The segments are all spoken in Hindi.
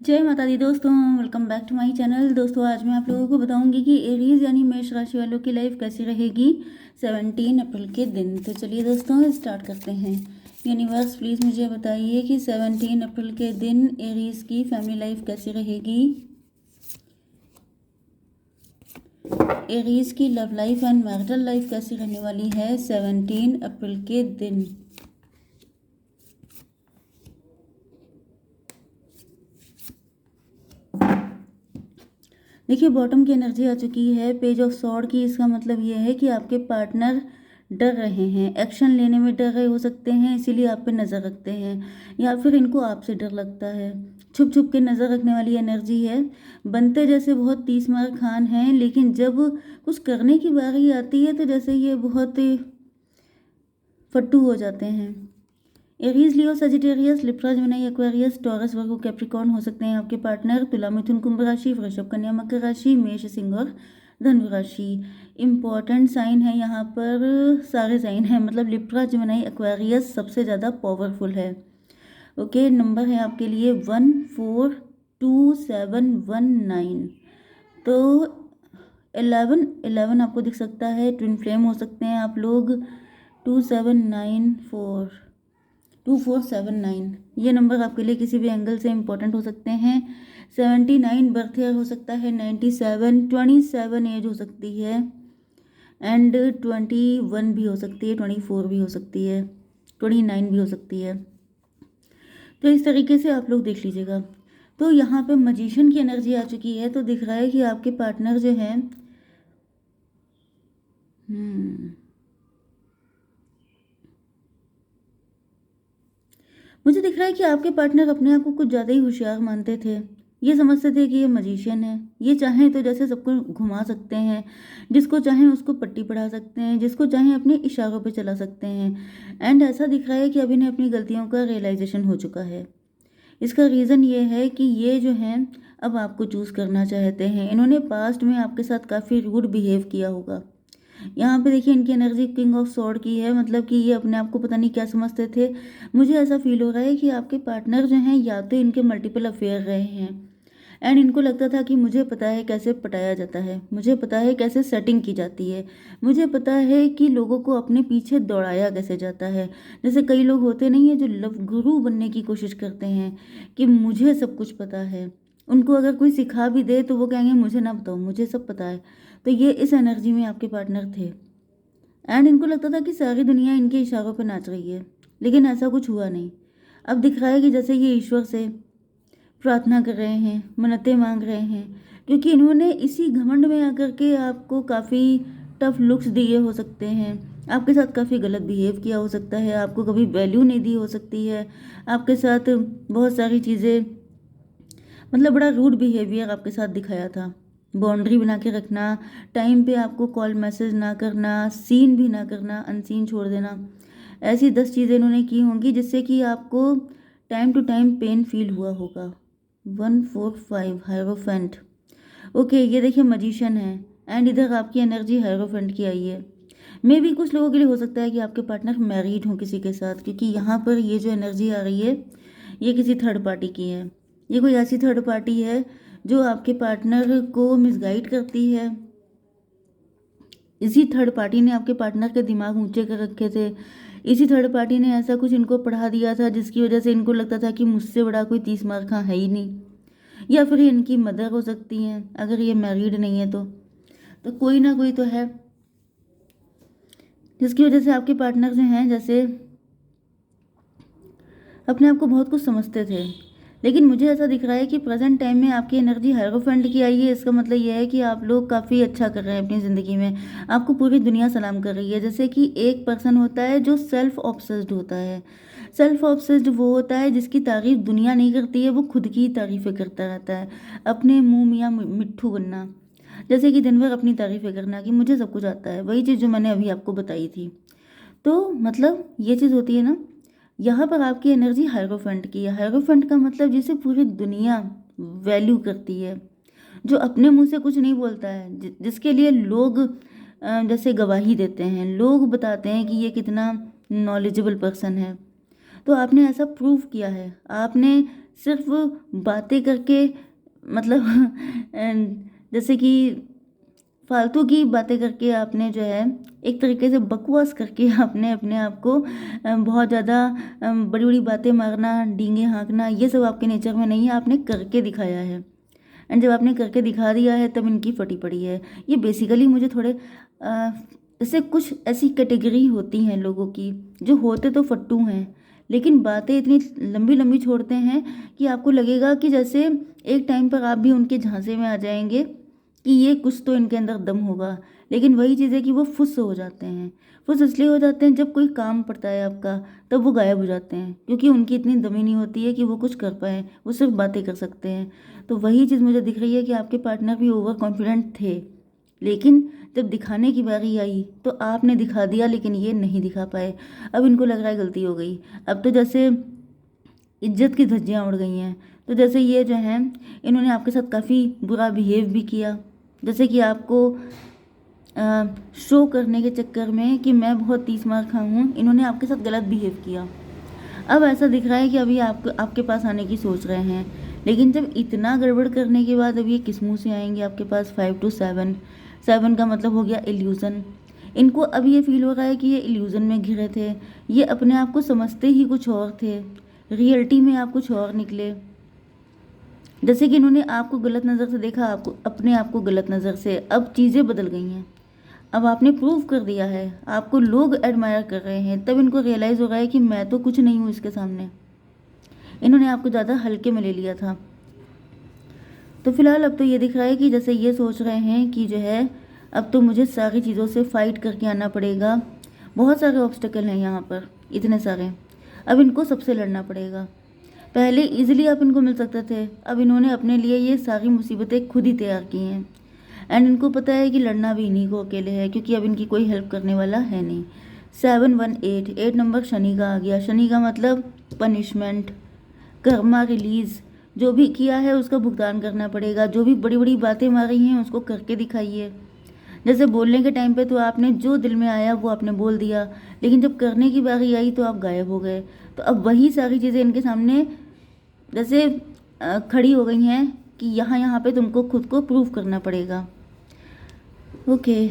जय माता दी दोस्तों, welcome back to my channel. दोस्तों आज मैं आप लोगों को बताऊंगी कि एरीज यानी मेष राशि वालों की लाइफ कैसी रहेगी 17 अप्रैल के दिन। तो चलिए दोस्तों स्टार्ट करते हैं। यूनिवर्स प्लीज़ मुझे बताइए कि 17 अप्रैल के दिन एरीज की फैमिली लाइफ कैसी रहेगी। एरीज की love life and marital life कैसी रहने वाली है 17 अप्रैल के दिन। देखिए बॉटम की एनर्जी आ चुकी है, पेज ऑफ सॉर्ड की। इसका मतलब ये है कि आपके पार्टनर डर रहे हैं, एक्शन लेने में डर रहे हो सकते हैं, इसीलिए आप पे नज़र रखते हैं, या फिर इनको आपसे डर लगता है। छुप छुप के नज़र रखने वाली एनर्जी है। बनते जैसे बहुत तीस मार खान हैं, लेकिन जब कुछ करने की बारी आती है तो जैसे ये बहुत फट्टू हो जाते हैं। Aries, Leo, Sagittarius, Libra, Gemini, Aquarius, Taurus, Virgo, Capricorn हो सकते हैं आपके पार्टनर। तुला, मिथुन, कुंभ राशि, वृषभ, कन्या, मकर राशि, मेष, सिंह और धनु राशि। इम्पॉर्टेंट साइन है यहाँ पर, सारे साइन हैं, मतलब लिब्रा, जेमिनी, एक्वेरियस सबसे ज़्यादा पावरफुल है। ओके, नंबर है आपके लिए 14279। तो 11 आपको दिख सकता है, ट्विन फ्लेम हो सकते हैं आप लोग। 2479 ये नंबर आपके लिए किसी भी एंगल से इम्पोर्टेंट हो सकते हैं। 79 बर्थ ईयर हो सकता है, 97 27 एज हो सकती है, एंड 21 भी हो सकती है, 24 भी हो सकती है, 29 भी हो सकती है। तो इस तरीके से आप लोग देख लीजिएगा। तो यहाँ पे मजिशियन की एनर्जी आ चुकी है, तो दिख रहा है कि आपके पार्टनर जो है मुझे दिख रहा है कि आपके पार्टनर अपने आप को कुछ ज़्यादा ही होशियार मानते थे। ये समझते थे कि ये मजिशियन है, ये चाहें तो जैसे सबको घुमा सकते हैं, जिसको चाहें उसको पट्टी पढ़ा सकते हैं, जिसको चाहें अपने इशारों पे चला सकते हैं। एंड ऐसा दिख रहा है कि अभी इन्हें अपनी गलतियों का रियलाइजेशन हो चुका है। इसका रीज़न ये है कि ये जो हैं अब आपको चूज़ करना चाहते हैं। इन्होंने पास्ट में आपके साथ काफ़ी रूड बिहेव किया होगा। यहाँ पे देखिए इनकी एनर्जी किंग ऑफ सॉर्ड की है, मतलब कि ये अपने आप को पता नहीं क्या समझते थे। मुझे ऐसा फील हो रहा है कि आपके पार्टनर जो हैं या तो इनके मल्टीपल अफेयर रहे हैं, एंड इनको लगता था कि मुझे पता है कैसे पटाया जाता है, मुझे पता है कैसे सेटिंग की जाती है, मुझे पता है कि लोगों को अपने पीछे दौड़ाया कैसे जाता है। जैसे कई लोग होते नहीं है जो लव गुरु बनने की कोशिश करते हैं कि मुझे सब कुछ पता है। उनको अगर कोई सिखा भी दे तो वो कहेंगे मुझे ना बताओ, मुझे सब पता है। तो ये इस एनर्जी में आपके पार्टनर थे, एंड इनको लगता था कि सारी दुनिया इनके इशारों पर नाच रही है, लेकिन ऐसा कुछ हुआ नहीं। अब दिख रहा है कि जैसे ये ईश्वर से प्रार्थना कर रहे हैं, मन्नतें मांग रहे हैं, क्योंकि इन्होंने इसी घमंड में आकर के आपको काफ़ी टफ लुक्स दिए हो सकते हैं, आपके साथ काफ़ी गलत बिहेव किया हो सकता है, आपको कभी वैल्यू नहीं दी हो सकती है, आपके साथ बहुत सारी चीज़ें, मतलब बड़ा रूड बिहेवियर आपके साथ दिखाया था। बाउंड्री बना के रखना, टाइम पे आपको कॉल मैसेज ना करना, सीन भी ना करना, अनसीन छोड़ देना, ऐसी 10 चीज़ें इन्होंने की होंगी जिससे कि आपको time to time pain feel हुआ होगा। 145 हायरोफेंट। ओके, ये देखिए मजिशियन है, एंड इधर आपकी एनर्जी हायरोफेंट की आई है। मे भी कुछ लोगों के लिए हो सकता है कि आपके पार्टनर मैरिड हो किसी के साथ, क्योंकि यहाँ पर ये जो एनर्जी आ रही है ये किसी थर्ड पार्टी की है। ये कोई ऐसी थर्ड पार्टी है जो आपके पार्टनर को मिसगाइड करती है। इसी थर्ड पार्टी ने आपके पार्टनर के दिमाग ऊंचे कर रखे थे। इसी थर्ड पार्टी ने ऐसा कुछ इनको पढ़ा दिया था जिसकी वजह से इनको लगता था कि मुझसे बड़ा कोई 30 मार खा है ही नहीं। या फिर ये इनकी मदर हो सकती हैं अगर ये मैरिड नहीं है तो कोई ना कोई तो है जिसकी वजह से आपके पार्टनर जो हैं जैसे अपने आप को बहुत कुछ समझते थे। लेकिन मुझे ऐसा दिख रहा है कि प्रेजेंट टाइम में आपकी एनर्जी हायरोफेंट की आई है। इसका मतलब यह है कि आप लोग काफ़ी अच्छा कर रहे हैं अपनी ज़िंदगी में, आपको पूरी दुनिया सलाम कर रही है। जैसे कि एक पर्सन होता है जो सेल्फ ऑब्सेस्ड होता है। सेल्फ ऑब्सेस्ड वो होता है जिसकी तारीफ दुनिया नहीं करती है, वो खुद की तारीफ़ें करता रहता है, अपने मुँह मियाँ मिट्ठू बनना, जैसे कि दिन भर अपनी तारीफ़ें करना कि मुझे सब कुछ आता है। वही चीज़ जो मैंने अभी आपको बताई थी। तो मतलब ये चीज़ होती है ना, यहाँ पर आपकी एनर्जी हायरोफेंट की है। हायरोफेंट का मतलब जिसे पूरी दुनिया वैल्यू करती है, जो अपने मुंह से कुछ नहीं बोलता है, जिसके लिए लोग जैसे गवाही देते हैं, लोग बताते हैं कि ये कितना नॉलेजेबल पर्सन है। तो आपने ऐसा प्रूव किया है, आपने सिर्फ बातें करके, मतलब जैसे कि फालतू की बातें करके आपने जो है एक तरीके से बकवास करके आपने अपने आप को बहुत ज़्यादा बड़ी बड़ी बातें मारना, डींगे हाँकना, ये सब आपके नेचर में नहीं है, आपने करके दिखाया है। एंड जब आपने करके दिखा दिया है तब इनकी फटी पड़ी है। ये बेसिकली मुझे थोड़े जैसे कुछ ऐसी कैटेगरी होती हैं लोगों की जो होते तो फट्टू हैं, लेकिन बातें इतनी लंबी लंबी छोड़ते हैं कि आपको लगेगा कि जैसे एक टाइम पर आप भी उनके झांसे में आ जाएंगे कि ये कुछ तो इनके अंदर दम होगा। लेकिन वही चीज़ है कि वो फुस हो जाते हैं। फुस इसलिए हो जाते हैं जब कोई काम पड़ता है आपका, तब वो गायब हो जाते हैं, क्योंकि उनकी इतनी दमी नहीं होती है कि वो कुछ कर पाए, वो सिर्फ बातें कर सकते हैं। तो वही चीज़ मुझे दिख रही है कि आपके पार्टनर भी ओवर कॉन्फिडेंट थे, लेकिन जब दिखाने की बारी आई तो आपने दिखा दिया, लेकिन ये नहीं दिखा पाए। अब इनको लग रहा है गलती हो गई। अब तो जैसे इज्जत की धज्जियाँ उड़ गई हैं। तो जैसे ये जो हैं, इन्होंने आपके साथ काफ़ी बुरा बिहेव भी किया, जैसे कि आपको शो करने के चक्कर में कि मैं बहुत तीस मार खा हूँ, इन्होंने आपके साथ गलत बिहेव किया। अब ऐसा दिख रहा है कि अभी आपके पास आने की सोच रहे हैं, लेकिन जब इतना गड़बड़ करने के बाद अब ये किस मुँह से आएंगे आपके पास। 5 to 7, 7 का मतलब हो गया इल्यूज़न। इनको अब ये फील हो रहा है कि ये इल्यूज़न में घिरे थे, ये अपने आप को समझते ही कुछ और थे, रियलिटी में आप कुछ और निकले। जैसे कि इन्होंने आपको गलत नज़र से देखा, आपको अपने आप को गलत नज़र से। अब चीज़ें बदल गई हैं, अब आपने प्रूव कर दिया है, आपको लोग एडमायर कर रहे हैं, तब इनको रियलाइज़ हो रहा है कि मैं तो कुछ नहीं हूँ इसके सामने। इन्होंने आपको ज़्यादा हल्के में ले लिया था। तो फिलहाल अब तो ये दिख रहा है कि जैसे ये सोच रहे हैं कि जो है अब तो मुझे सारी चीज़ों से फाइट करके आना पड़ेगा। बहुत सारे ऑब्स्टेकल हैं यहाँ पर, इतने सारे, अब इनको सबसे लड़ना पड़ेगा। पहले इजीली आप इनको मिल सकते थे, अब इन्होंने अपने लिए ये सारी मुसीबतें खुद ही तैयार की हैं। एंड इनको पता है कि लड़ना भी इन्हीं को अकेले है, क्योंकि अब इनकी कोई हेल्प करने वाला है नहीं। 718, 8 नंबर शनि का आ गया। शनि का मतलब पनिशमेंट, कर्मा रिलीज। जो भी किया है उसका भुगतान करना पड़ेगा। जो भी बड़ी बड़ी बातें मारी हैं उसको करके दिखाइए। जैसे बोलने के टाइम पे तो आपने जो दिल में आया वो आपने बोल दिया, लेकिन जब करने की बारी आई तो आप गायब हो गए। तो अब वही सारी चीज़ें इनके सामने जैसे खड़ी हो गई हैं कि यहाँ यहाँ पे तुमको खुद को प्रूव करना पड़ेगा। ओके,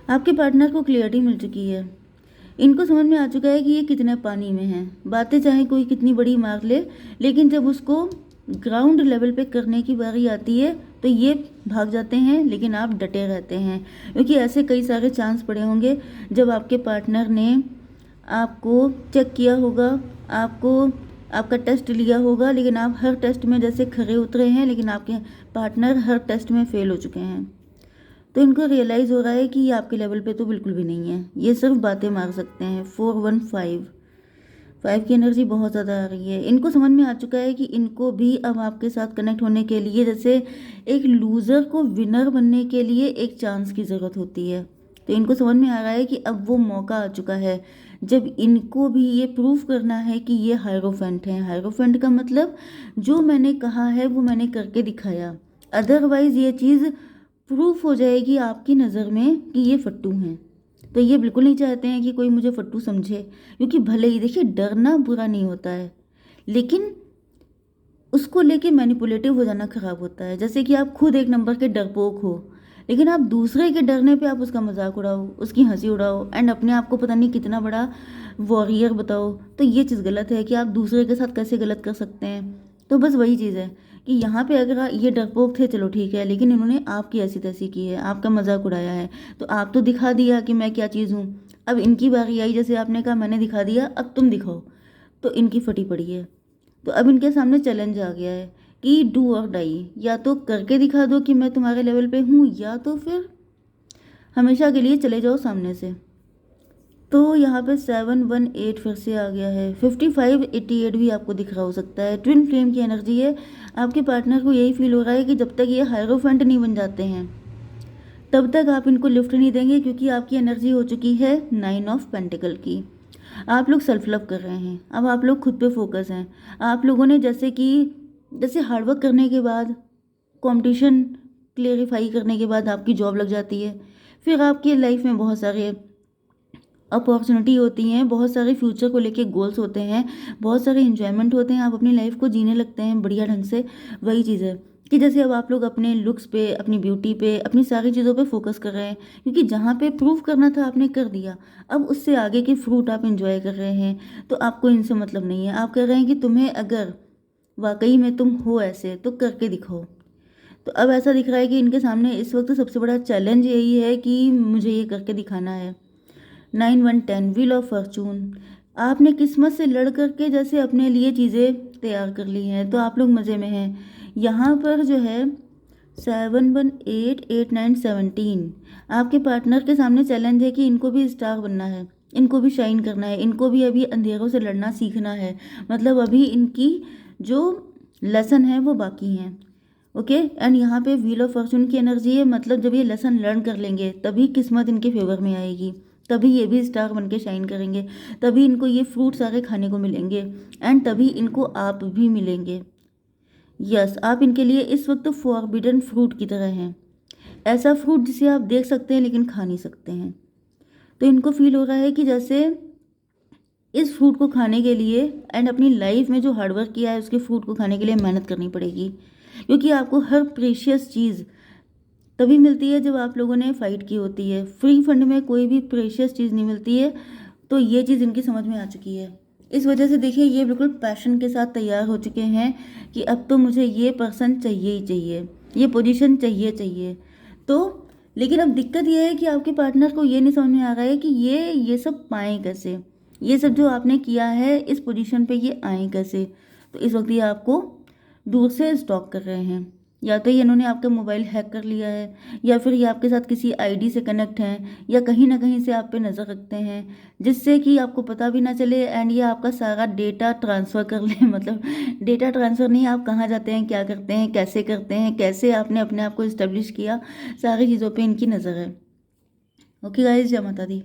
आपके पार्टनर को क्लियरिटी मिल चुकी है। इनको समझ में आ चुका है कि ये कितने पानी में हैं। बातें चाहे कोई कितनी बड़ी मार ले, लेकिन जब उसको ग्राउंड लेवल पे करने की बारी आती है तो ये भाग जाते हैं, लेकिन आप डटे रहते हैं, क्योंकि ऐसे कई सारे चांस पड़े होंगे जब आपके पार्टनर ने आपको चेक किया होगा, आपका टेस्ट लिया होगा, लेकिन आप हर टेस्ट में जैसे खरे उतरे हैं, लेकिन आपके पार्टनर हर टेस्ट में फेल हो चुके हैं। तो इनको रियलाइज़ हो रहा है कि ये आपके लेवल पे तो बिल्कुल भी नहीं है, ये सिर्फ बातें मार सकते हैं। 415, 5 की एनर्जी बहुत ज़्यादा आ रही है। इनको समझ में आ चुका है कि इनको भी अब आपके साथ कनेक्ट होने के लिए जैसे एक लूज़र को विनर बनने के लिए एक चांस की ज़रूरत होती है। तो इनको समझ में आ रहा है कि अब वो मौका आ चुका है जब इनको भी ये प्रूफ करना है कि ये हायरोफेंट हैं। हायरोफेंट का मतलब जो मैंने कहा है वो मैंने करके दिखाया, अदरवाइज़ ये चीज़ प्रूफ हो जाएगी आपकी नज़र में कि ये फट्टू हैं। तो ये बिल्कुल नहीं चाहते हैं कि कोई मुझे फट्टू समझे, क्योंकि भले ही देखिए डरना बुरा नहीं होता है, लेकिन उसको लेके मैनिपुलेटिव हो जाना ख़राब होता है। जैसे कि आप खुद एक नंबर के डरपोक हो, लेकिन आप दूसरे के डरने पे आप उसका मजाक उड़ाओ, उसकी हंसी उड़ाओ, एंड अपने आप को पता नहीं कितना बड़ा वॉरियर बताओ। तो ये चीज़ गलत है कि आप दूसरे के साथ कैसे गलत कर सकते हैं। तो बस वही चीज़ है कि यहाँ पे अगर ये डरपोक थे चलो ठीक है, लेकिन इन्होंने आपकी ऐसी तैसी की है, आपका मजाक उड़ाया है, तो आप तो दिखा दिया कि मैं क्या चीज़ हूँ। अब इनकी बारी आई, जैसे आपने कहा मैंने दिखा दिया, अब तुम दिखाओ, तो इनकी फटी पड़ी है। तो अब इनके सामने चैलेंज आ गया है कि डू और डाई, या तो करके दिखा दो कि मैं तुम्हारे लेवल पे हूँ, या तो फिर हमेशा के लिए चले जाओ सामने से। तो यहाँ पे 718 फिर से आ गया है। 5588 भी आपको दिख रहा हो सकता है। ट्विन फ्लेम की एनर्जी है। आपके पार्टनर को यही फील हो रहा है कि जब तक ये हायरोफेंट नहीं बन जाते हैं तब तक आप इनको लिफ्ट नहीं देंगे, क्योंकि आपकी एनर्जी हो चुकी है 9 ऑफ पेंटिकल की। आप लोग सेल्फ लव कर रहे हैं, अब आप लोग खुद पे फोकस हैं। आप लोगों ने जैसे हार्डवर्क करने के बाद, कंपटीशन क्लेरिफाई करने के बाद आपकी जॉब लग जाती है, फिर आपकी लाइफ में बहुत सारे अपॉर्चुनिटी होती हैं, बहुत सारे फ्यूचर को लेके गोल्स होते हैं, बहुत सारे एंजॉयमेंट होते हैं, आप अपनी लाइफ को जीने लगते हैं बढ़िया ढंग से। वही चीज़ है कि जैसे अब आप लोग अपने लुक्स पे, अपनी ब्यूटी पे, अपनी सारी चीज़ों पे फोकस कर रहे हैं, क्योंकि जहाँ पे प्रूव करना था आपने कर दिया। अब उससे आगे के फ्रूट आप इंजॉय कर रहे हैं, तो आपको इनसे मतलब नहीं है। आप कह रहे हैं कि तुम्हें अगर वाकई में तुम हो ऐसे तो करके दिखाओ। तो अब ऐसा दिख रहा है कि इनके सामने इस वक्त सबसे बड़ा चैलेंज यही है कि मुझे ये करके दिखाना है। 9 1 10 व्हील ऑफ फॉर्चून। आपने किस्मत से लड़ करके जैसे अपने लिए चीज़ें तैयार कर ली हैं, तो आप लोग मज़े में हैं। यहाँ पर जो है 7 1 8 8 9 17, आपके पार्टनर के सामने चैलेंज है कि इनको भी स्टार बनना है, इनको भी शाइन करना है, इनको भी अभी अंधेरों से लड़ना सीखना है। मतलब अभी इनकी जो लेसन है वो बाकी हैं। ओके, एंड यहाँ पे व्हील ऑफ फॉर्चून की एनर्जी है, मतलब जब ये लेसन लर्न कर लेंगे तभी किस्मत इनके फेवर में आएगी, तभी ये भी स्टार बन के शाइन करेंगे, तभी इनको ये फ्रूट सारे खाने को मिलेंगे, एंड तभी इनको आप भी मिलेंगे। यस, आप इनके लिए इस वक्त फॉरबिडन फ्रूट की तरह हैं, ऐसा फ्रूट जिसे आप देख सकते हैं लेकिन खा नहीं सकते हैं। तो इनको फील हो रहा है कि जैसे इस फ्रूट को खाने के लिए एंड अपनी लाइफ में जो हार्डवर्क किया है उसके फ्रूट को खाने के लिए मेहनत करनी पड़ेगी, क्योंकि आपको हर प्रेशियस चीज़ तभी मिलती है जब आप लोगों ने फाइट की होती है। फ्री फंड में कोई भी प्रेशियस चीज़ नहीं मिलती है। तो ये चीज़ इनकी समझ में आ चुकी है। इस वजह से देखिए ये बिल्कुल पैशन के साथ तैयार हो चुके हैं कि अब तो मुझे ये पर्सन चाहिए ही चाहिए, ये पोजीशन चाहिए चाहिए। तो लेकिन अब दिक्कत ये है कि आपके पार्टनर को ये नहीं समझ में आ रहा है कि ये सब पाएँ कैसे, ये सब जो आपने किया है इस पोजीशन पे ये आए कैसे। तो इस वक्त ये आपको दूर से स्टॉक कर रहे हैं, या तो ये इन्होंने आपका मोबाइल हैक कर लिया है, या फिर ये आपके साथ किसी आईडी से कनेक्ट हैं, या कहीं ना कहीं से आप पे नज़र रखते हैं जिससे कि आपको पता भी ना चले, एंड ये आपका सारा डेटा ट्रांसफ़र कर ले। मतलब डेटा ट्रांसफ़र नहीं, आप कहाँ जाते हैं, क्या करते हैं, कैसे आपने अपने आप को इस्टेब्लिश किया, सारी चीज़ों पे इनकी नज़र है। ओके गाइस, जय माता दी।